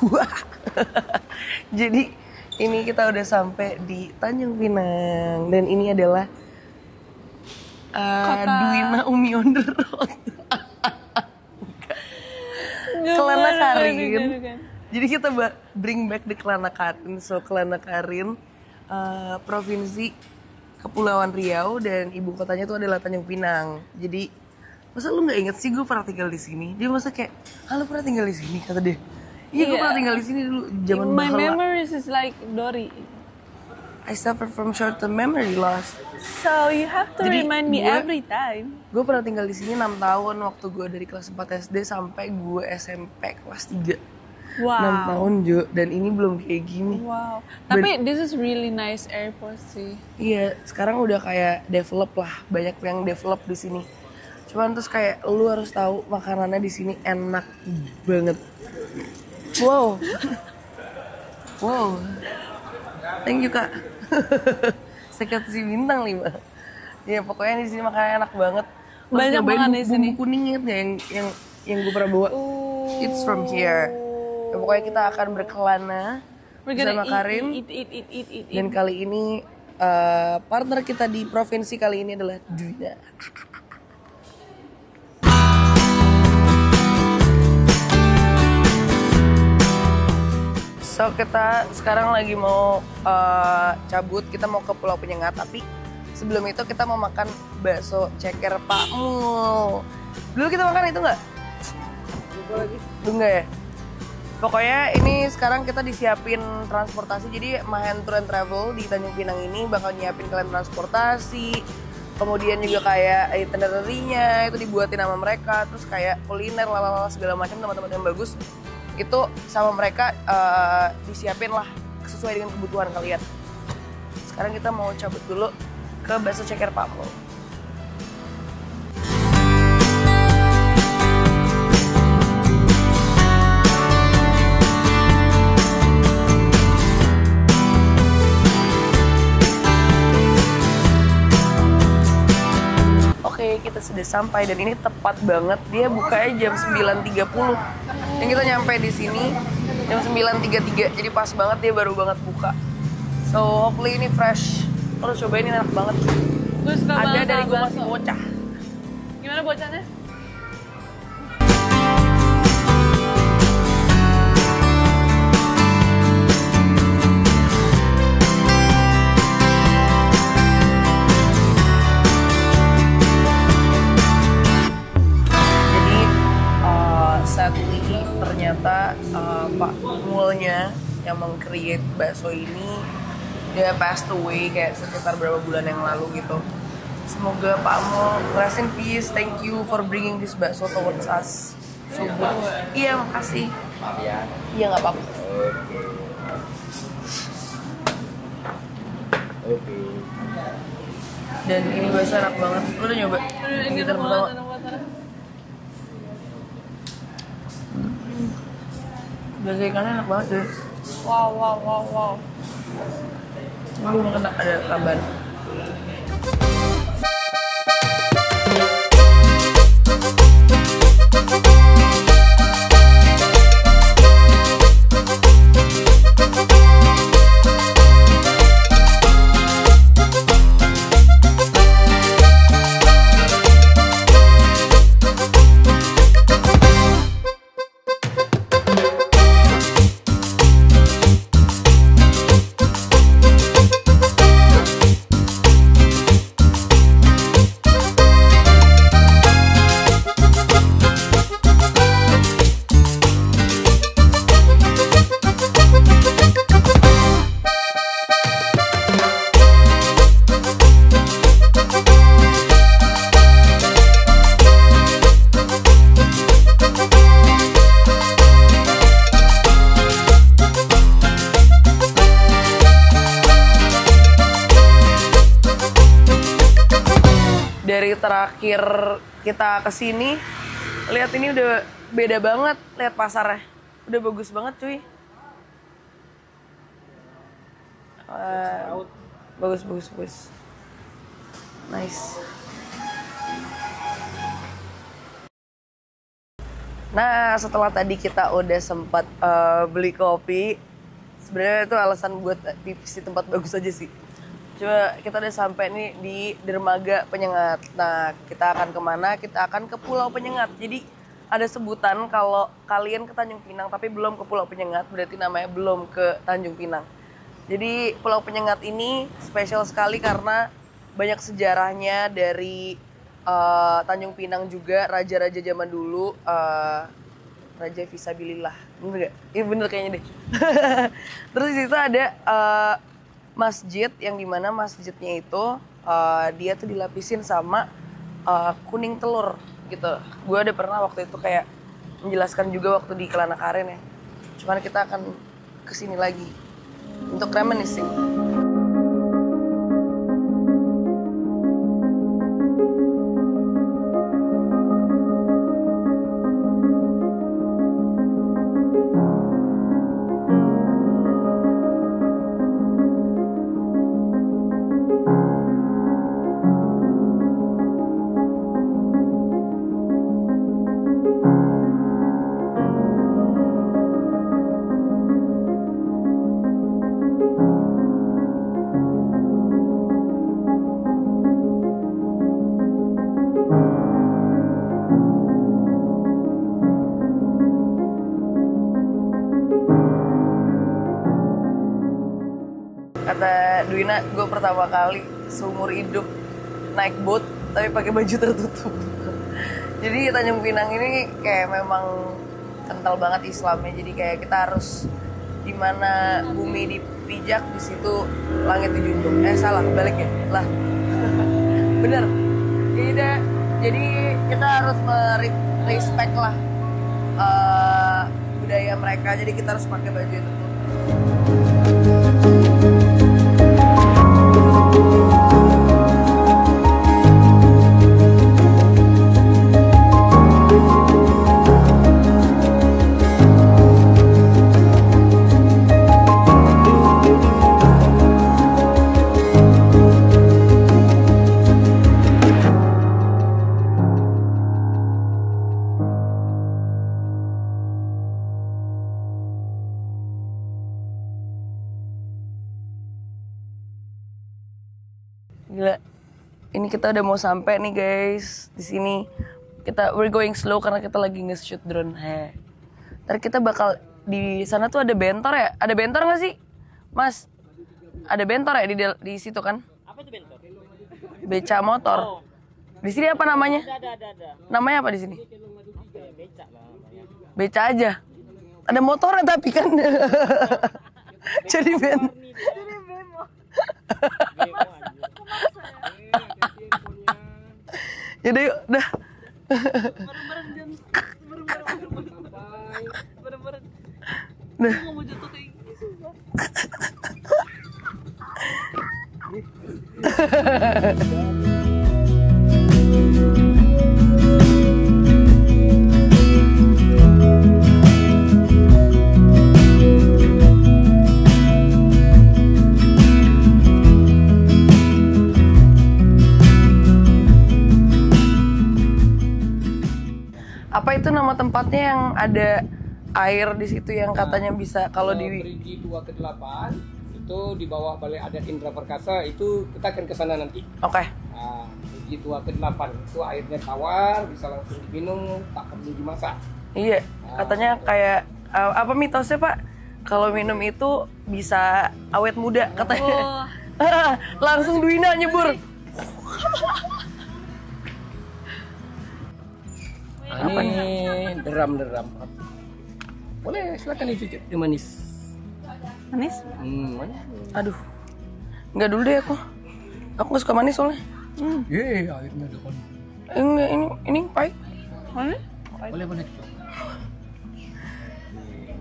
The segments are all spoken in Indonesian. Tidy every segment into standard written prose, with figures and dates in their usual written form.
Wah. Jadi ini kita udah sampai di Tanjung Pinang dan ini adalah Duina Umi on the road. Kelana Karin. Jadi kita bring back the Kelana Karin. So Kelana Karin provinsi Kepulauan Riau dan ibu kotanya itu adalah Tanjung Pinang. Jadi masa lu nggak inget sih gue pernah tinggal di sini? Dia masa kayak, lu pernah tinggal di sini kata dia. Iya, gue pernah tinggal di sini dulu zaman My bahala. memories is like Dory. I suffer from short-term memory loss. So you have to Jadi, remind me every time. Gue pernah tinggal di sini 6 tahun waktu gue dari kelas 4 SD sampai gue SMP kelas 3. Wow. 6 tahun Jo, dan ini belum kayak gini. Wow. Tapi this is really nice airport sih. Iya, sekarang udah kayak develop lah, banyak yang develop di sini. Cuman terus kayak lu harus tahu makanannya di sini enak banget. Wow. Wow. Thank you Kak. Saya kasih bintang 5. Ya pokoknya di sini makanannya enak banget. Terus Banyak nyobain makan di sini. bumbu kuning inget gak yang gue pernah bawa? It's from here. Ya, pokoknya kita akan berkelana bersama Karin. Eat. Dan kali ini partner kita di provinsi kali ini adalah Duina. So kita sekarang lagi mau cabut, kita mau ke Pulau Penyengat, tapi sebelum itu kita mau makan bakso ceker Pak Mul. Dulu kita makan itu nggak? Belum nggak ya? Pokoknya ini sekarang kita disiapin transportasi, jadi Mahen Tour and Travel di Tanjung Pinang ini bakal nyiapin kalian transportasi, kemudian juga kayak itinerary-nya itu dibuatin sama mereka, terus kayak kuliner lalala segala macam teman-teman yang bagus itu sama mereka disiapin lah sesuai dengan kebutuhan kalian. Sekarang kita mau cabut dulu ke bakso ceker Pak Mul. Oke, kita sudah sampai dan ini tepat banget. Dia bukanya jam 9.30. Dan kita nyampe di sini jam 9.33. Jadi pas banget, dia baru banget buka. So, hopefully ini fresh. Terus cobain, ini enak banget. Gue suka Ada banget dari sama gue masih bakso. bocah. Gimana bocahnya? Sadly ternyata Pak Mulnya yang meng-create bakso ini dia passed away kayak sekitar berapa bulan yang lalu gitu. Semoga Pak Mul rest in peace. Thank you for bringing this bakso towards us. So good. Iya, makasih. Maaf ya. Iya, nggak apa-apa. Oke. Dan ini bakso enak banget. Lu udah nyoba? Ini Gitar pertama. Bakso ikannya enak banget deh. Wow. Gue mau kena ada tambahan. Dari terakhir kita kesini, lihat ini udah beda banget, lihat pasarnya, udah bagus banget cuy. Bagus, nice. Nah, setelah tadi kita udah sempat beli kopi, sebenarnya itu alasan buat di tempat bagus aja sih. Coba kita udah sampai nih di Dermaga Penyengat. Nah, kita akan kemana? Kita akan ke Pulau Penyengat. Jadi ada sebutan kalau kalian ke Tanjung Pinang tapi belum ke Pulau Penyengat, berarti namanya belum ke Tanjung Pinang. Jadi Pulau Penyengat ini spesial sekali karena banyak sejarahnya dari Tanjung Pinang juga, raja-raja zaman dulu, Raja Fisabilillah, bener gak? Iya bener kayaknya deh. Terus di situ ada masjid yang dimana masjidnya itu dia tuh dilapisin sama kuning telur gitu. Gue udah pernah waktu itu kayak menjelaskan juga waktu di Kelana Karen ya. Cuman kita akan kesini lagi untuk reminiscing. Kata Duina, gue pertama kali seumur hidup naik boat tapi pakai baju tertutup. Jadi Tanjung Pinang ini kayak memang kental banget Islamnya. Jadi kayak kita harus di mana bumi dipijak di situ langit dijunjung. Salah, kebalik ya? Lah. Bener. Jadi kita harus respect lah budaya mereka. Jadi kita harus pakai baju itu. Gila, ini kita udah mau sampai nih guys. Di sini we're going slow karena kita lagi nge-shoot drone. Ntar kita bakal di sana tuh ada bentor ya? Ada bentor nggak sih, Mas? Ada bentor ya di situ kan? Apa itu bentor? Beca motor. Oh. Di sini apa namanya? Ada. Namanya apa di sini? Apa ya? Beca lah namanya. Beca aja. Ada motornya tapi kan. Jadi bemo. Yaudah yuk, dah. Bareng-bareng. Dah. Aku mau jatuh kayak gitu. Apa itu nama tempatnya yang ada air di situ yang katanya bisa kalau di Perigi 2 ke 8 itu di bawah Balai Adat Indra Perkasa, itu kita akan ke sana nanti. Oke. Nah, Perigi 2 ke 8 itu airnya tawar, bisa langsung diminum, tak perlu dimasak. Iya, katanya kayak apa mitosnya Pak? Kalau minum itu bisa awet muda katanya. Langsung Duina nyebur. Ini deram. Boleh, silakan dicicip. Ini manis. Manis? Manis. Aduh, nggak dulu deh aku. Aku nggak suka manis soalnya. Airnya depan. Enggak, ini pahit. Manis? Boleh.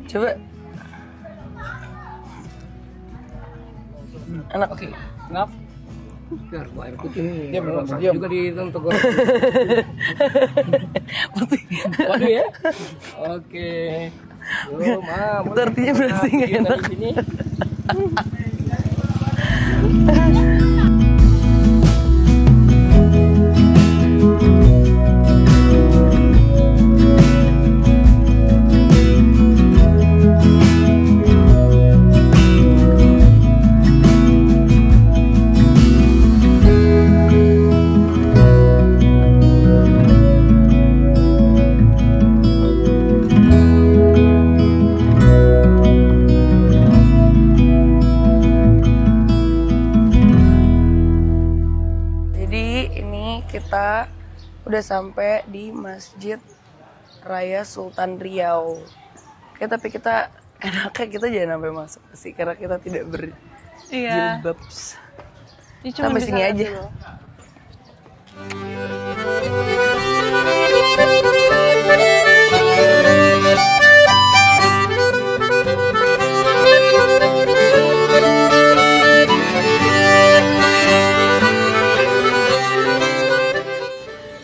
Coba. Enak. Oke, ngap. Biar buah air putih nih. Diam, Masak diam. juga di tenggorokan. Putih. Waduh ya. Oke. Yo, Ma, Itu artinya berarti nggak kita enak. di sini. udah sampai di Masjid Raya Sultan Riau. Oke, tapi kita enaknya kita jangan sampai masuk sih karena kita tidak berjilbab. Ini cuma Sampai bisa sini lihat aja. dulu.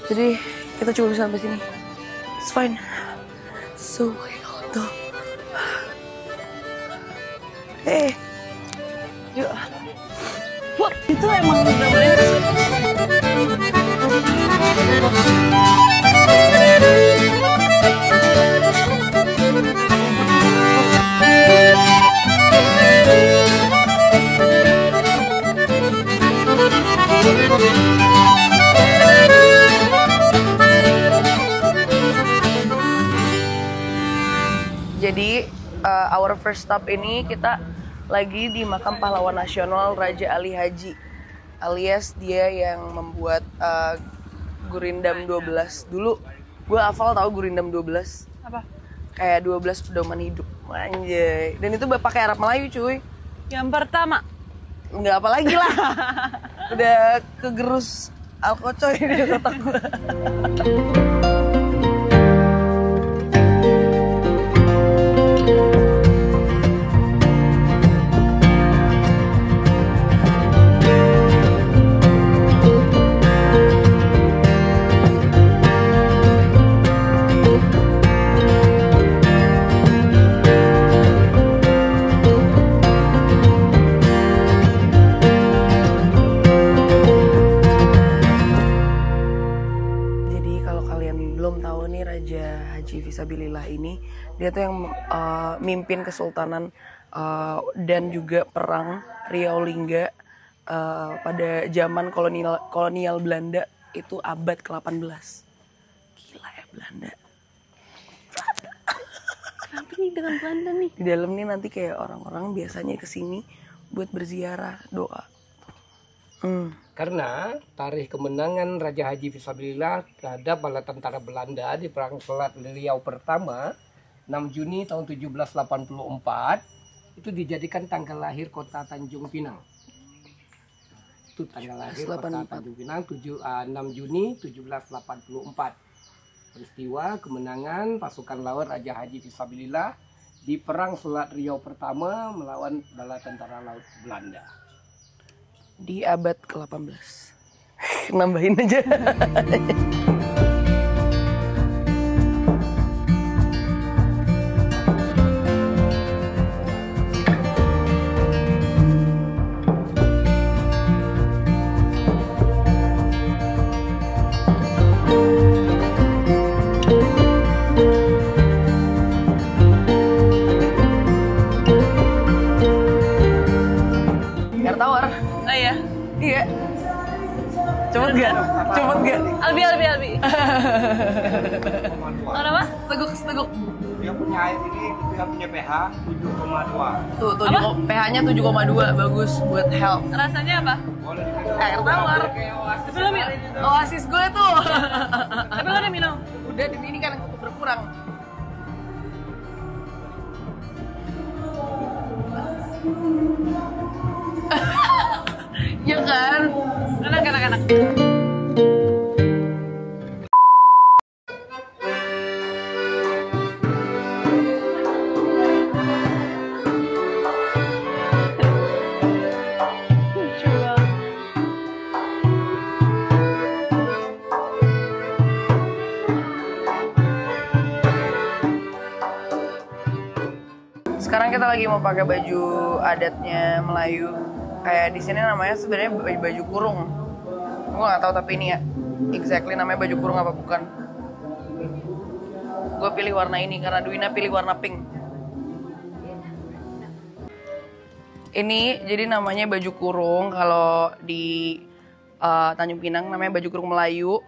Jadi kita cuma bisa sampai sini. It's fine. So Kyoto. Yuk. Wah, itu emang udah boleh. Jadi our first stop ini kita lagi di makam pahlawan nasional Raja Ali Haji, alias dia yang membuat Gurindam 12 dulu. Gue hafal tahu Gurindam 12. Apa? Kayak 12 pedoman hidup. Anjay. Dan itu pakai Arab Melayu, cuy. Yang pertama. Enggak apa lagi lah. Udah kegerus alkocoy di otak gue. Fisabilillah ini dia tuh yang mimpin kesultanan dan juga perang Riau Lingga pada zaman kolonial Belanda itu abad ke-18. Gila ya Belanda. Kenapa nih dengan Belanda nih? Di dalam nih nanti kayak orang-orang biasanya kesini buat berziarah, doa. Karena tarikh kemenangan Raja Haji Fisabilillah terhadap bala tentara Belanda di Perang Selat Riau pertama 6 Juni tahun 1784 itu dijadikan tanggal lahir kota Tanjung Pinang. Itu tanggal lahir kota Tanjung Pinang 6 Juni 1784. Peristiwa kemenangan pasukan laut Raja Haji Fisabilillah di Perang Selat Riau pertama melawan bala tentara laut Belanda. Di abad ke-18. Nambahin aja. Air tawar. Oh iya. Iya. Cepet gak? Cepet gak? Albi. Apa? Teguk. Dia punya air ini, dia punya pH 7,2. Tuh, pH-nya 7,2, bagus buat health. Rasanya apa? Boleh diminum. Air tawar. Belum ya? Oasis gue tuh. Tapi lo udah minum? Udah, dan ini kan berkurang. Ya kan? Enak. Sekarang kita lagi mau pakai baju adatnya Melayu. Kayak di sini namanya sebenarnya baju kurung. Gue nggak tahu tapi ini ya exactly namanya baju kurung apa bukan. Gue pilih warna ini karena Dwina pilih warna pink. Ini jadi namanya baju kurung kalau di Tanjung Pinang namanya baju kurung Melayu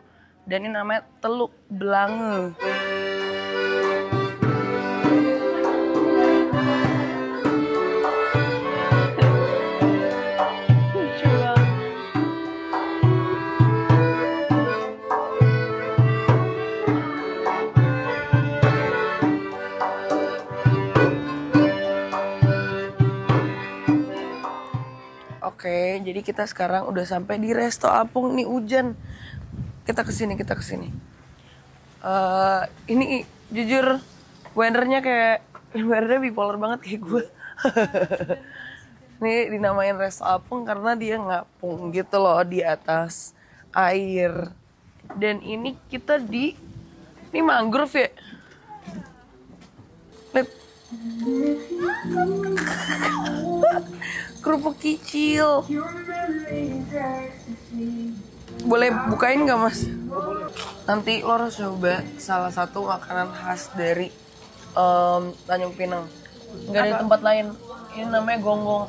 dan ini namanya teluk belange. Oke, jadi kita sekarang udah sampai di Resto Apung nih, hujan. Kita kesini. Ini jujur weathernya bipolar banget kayak gue. Ini dinamain Resto Apung karena dia ngapung gitu loh di atas air. Dan ini kita ini mangrove ya. Lihat. Kerupuk kicil. Boleh bukain gak mas? Nanti lo harus coba salah satu makanan khas dari Tanjung Pinang. Gak ada di tempat lain. Ini namanya gonggong.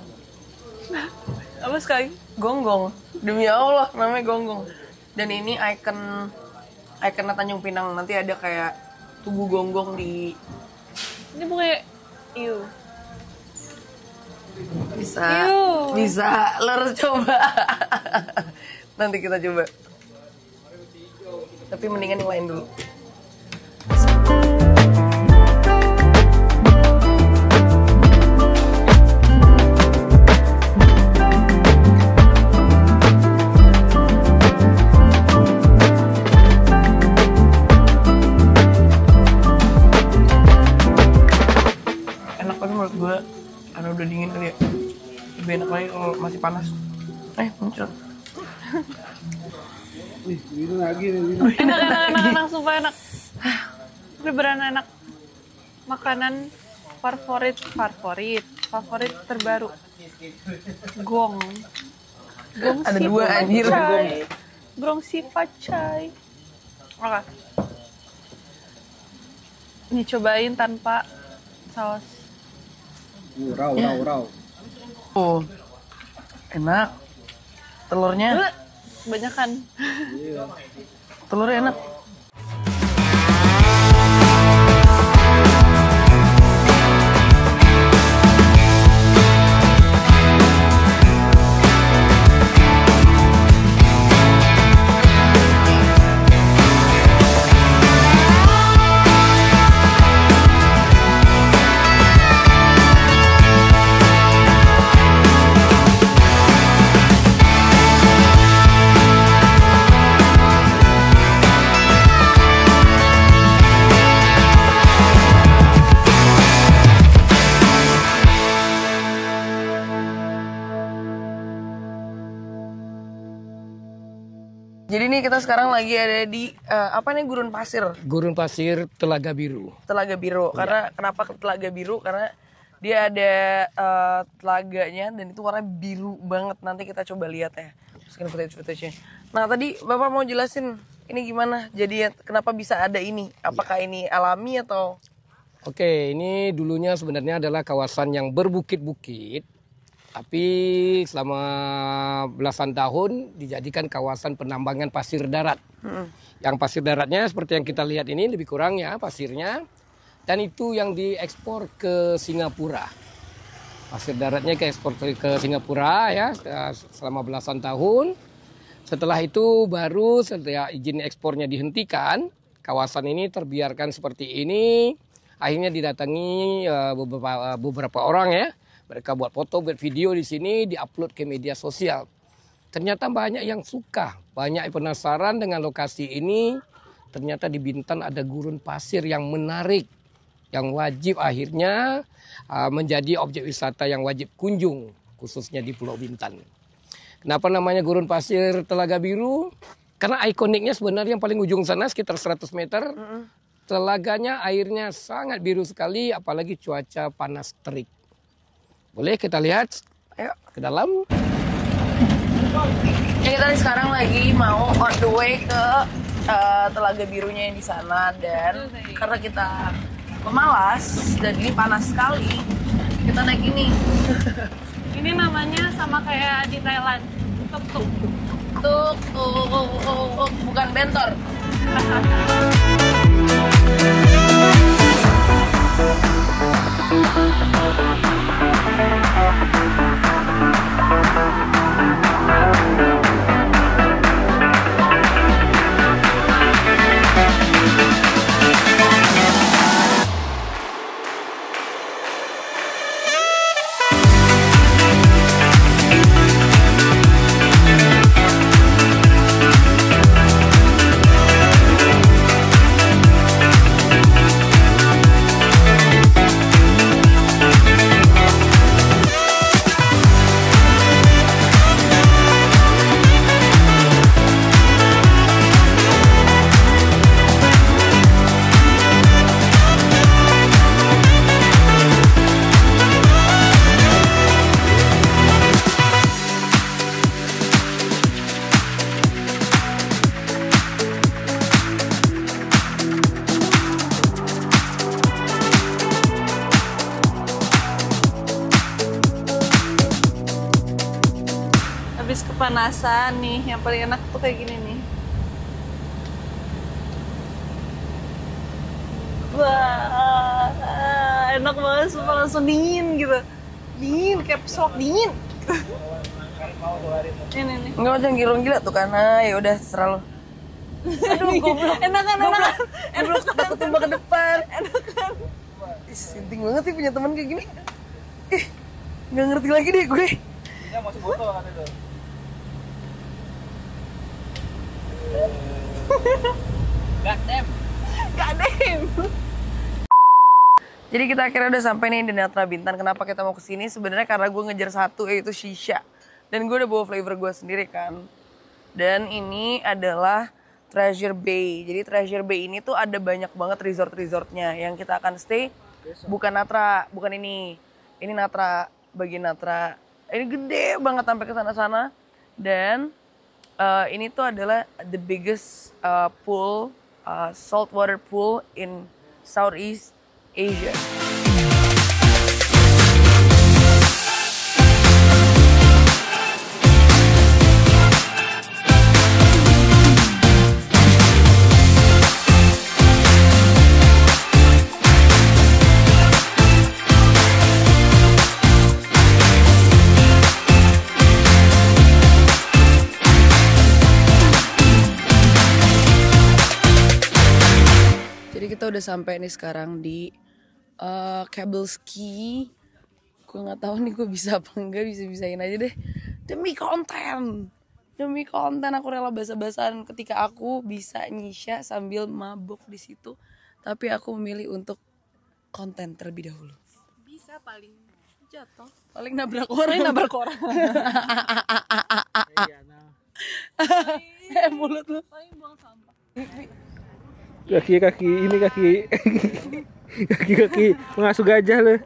Apa sekali? Gonggong. Demi Allah namanya gonggong. Dan ini ikonnya Tanjung Pinang. Nanti ada kayak tugu gonggong di... Ini bukannya Bisa. Lo harus coba. Nanti kita coba. Tapi mendingan yang lain dulu. Enak tapi menurut gue karena udah dingin kali ya. Lebih enak lagi kalau masih panas. Muncul. Ini lagi nih. enak, sumpah enak. Ini beneran enak. Makanan favorit terbaru. Gong Ada si dua anjir. Gong si pacai. Oke. Nih cobain tanpa saus. Raw. Oh, enak. Telurnya, Banyak kan? telurnya enak. Jadi nih kita sekarang lagi ada di apa nih, gurun pasir. Gurun pasir Telaga Biru. Telaga Biru. Karena kenapa Telaga Biru? Karena dia ada telaganya dan itu warna biru banget. Nanti kita coba lihat ya. Masukin footage-nya. Nah tadi Bapak mau jelasin ini gimana? Jadi kenapa bisa ada ini? Apakah ini alami atau? Oke, ini dulunya sebenarnya adalah kawasan yang berbukit-bukit. Tapi selama belasan tahun dijadikan kawasan penambangan pasir darat. Yang pasir daratnya seperti yang kita lihat ini lebih kurang ya pasirnya. Dan itu yang diekspor ke Singapura. Pasir daratnya diekspor ke Singapura ya selama belasan tahun. Setelah itu baru setelah izin ekspornya dihentikan, kawasan ini terbiarkan seperti ini. Akhirnya didatangi beberapa orang ya. Mereka buat foto, buat video di sini, diupload ke media sosial. Ternyata banyak yang suka, banyak yang penasaran dengan lokasi ini. Ternyata di Bintan ada gurun pasir yang menarik, yang wajib akhirnya menjadi objek wisata yang wajib kunjung, khususnya di Pulau Bintan. Kenapa namanya gurun pasir Telaga Biru? Karena ikoniknya sebenarnya yang paling ujung sana sekitar 100 meter. Telaganya airnya sangat biru sekali, apalagi cuaca panas terik. Boleh kita lihat? Ayo ke dalam. Ya kita sekarang lagi mau on the way ke Telaga Birunya yang di sana, dan karena kita pemalas dan ini panas sekali, kita naik ini. Ini namanya sama kayak di Thailand. Tuk-tuk. Bukan bentor. kepanasan nih. Yang paling enak tuh kayak gini nih. Wah, enak banget, sumpah langsung dingin gitu. Dingin, kayak pesawat dingin. Ini nih. Enggak macam girong gila tuh kan. Nah, ya udah terserah lo. Aduh, goblok. Enakan. Goblok, takut tumbang ke depan. Enakan. Ih, sinting banget sih punya teman kayak gini. Ih, nggak ngerti lagi deh gue. Dia masih botol kan itu. Goddamn. Kadem. Jadi kita akhirnya udah sampai nih di Netra Bintan. Kenapa kita mau kesini? Sebenarnya karena gue ngejar satu, yaitu shisha. Dan gue udah bawa flavor gue sendiri kan. Dan ini adalah Treasure Bay. Jadi Treasure Bay ini tuh ada banyak banget resort-resortnya. Yang kita akan stay bukan Natra, bukan ini. Ini Natra, bagian Natra. Ini gede banget sampai ke sana-sana. Dan ini tuh adalah the biggest pool, saltwater pool in Southeast Asia. Jadi kita udah sampai nih sekarang di cable ski. Gue nggak tahu nih gue bisa apa enggak, bisa-bisain aja deh. Demi konten aku rela basa-basan ketika aku bisa nyisha sambil mabuk di situ. Tapi aku memilih untuk konten terlebih dahulu. Bisa paling jatuh. Paling nabrak orang. Mulut lu. Paling buang sampah. Kaki mengasuh gajah lu.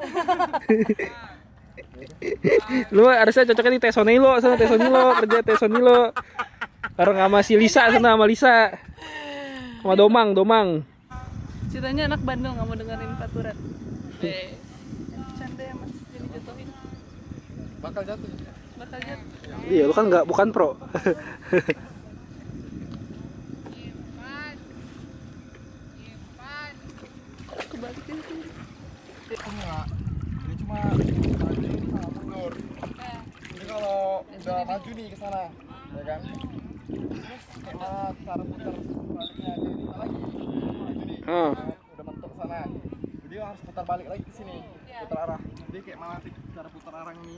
Lu harusnya cocoknya di Tesonilo sana, kerja Tesonilo. Bareng sama si Lisa sana, sama Lisa. Sama Domang. Ceritanya anak bandel nggak mau dengerin peraturan. Bercanda ya mas, jadi jatuhin. Bakal jatuh. Iya, lu kan bukan pro. Ini cuma maju sama mundur. Jadi kalau udah maju nih ke sana, ya kan? Terus kayak cara putar baliknya kayak kita lagi. Maju nih. Udah mentok ke sana. Jadi harus putar balik lagi ke sini, putar arah. Jadi kayak mana cara putar arah ini?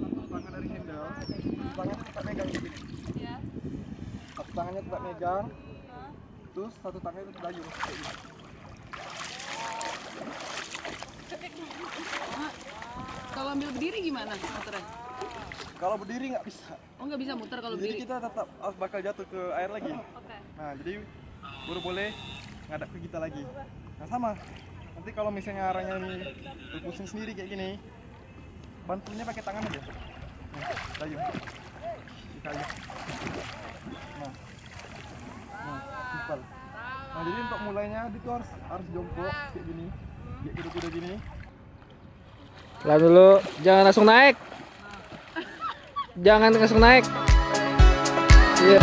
Satu tangan dari handle, satu tangan tetap megang gini. Satu tangannya tetap megang, terus satu tangannya tetap dayung kayak gini. Kalau ambil berdiri gimana muternya? Kalau berdiri nggak bisa. Oh nggak bisa muter kalau Jadi berdiri. kita tetap bakal jatuh ke air lagi. Oke. Nah jadi baru boleh ngadap ke kita lagi. Nah sama. Nanti kalau misalnya arahnya ini berpusing sendiri kayak gini, bantunya pakai tangan aja. Nah, dayung. Di kayu. Nah, simpel. Nah jadi untuk mulainya itu harus jongkok kayak gini, kayak kuda-kuda gini. Pelan dulu, jangan langsung naik. Iya.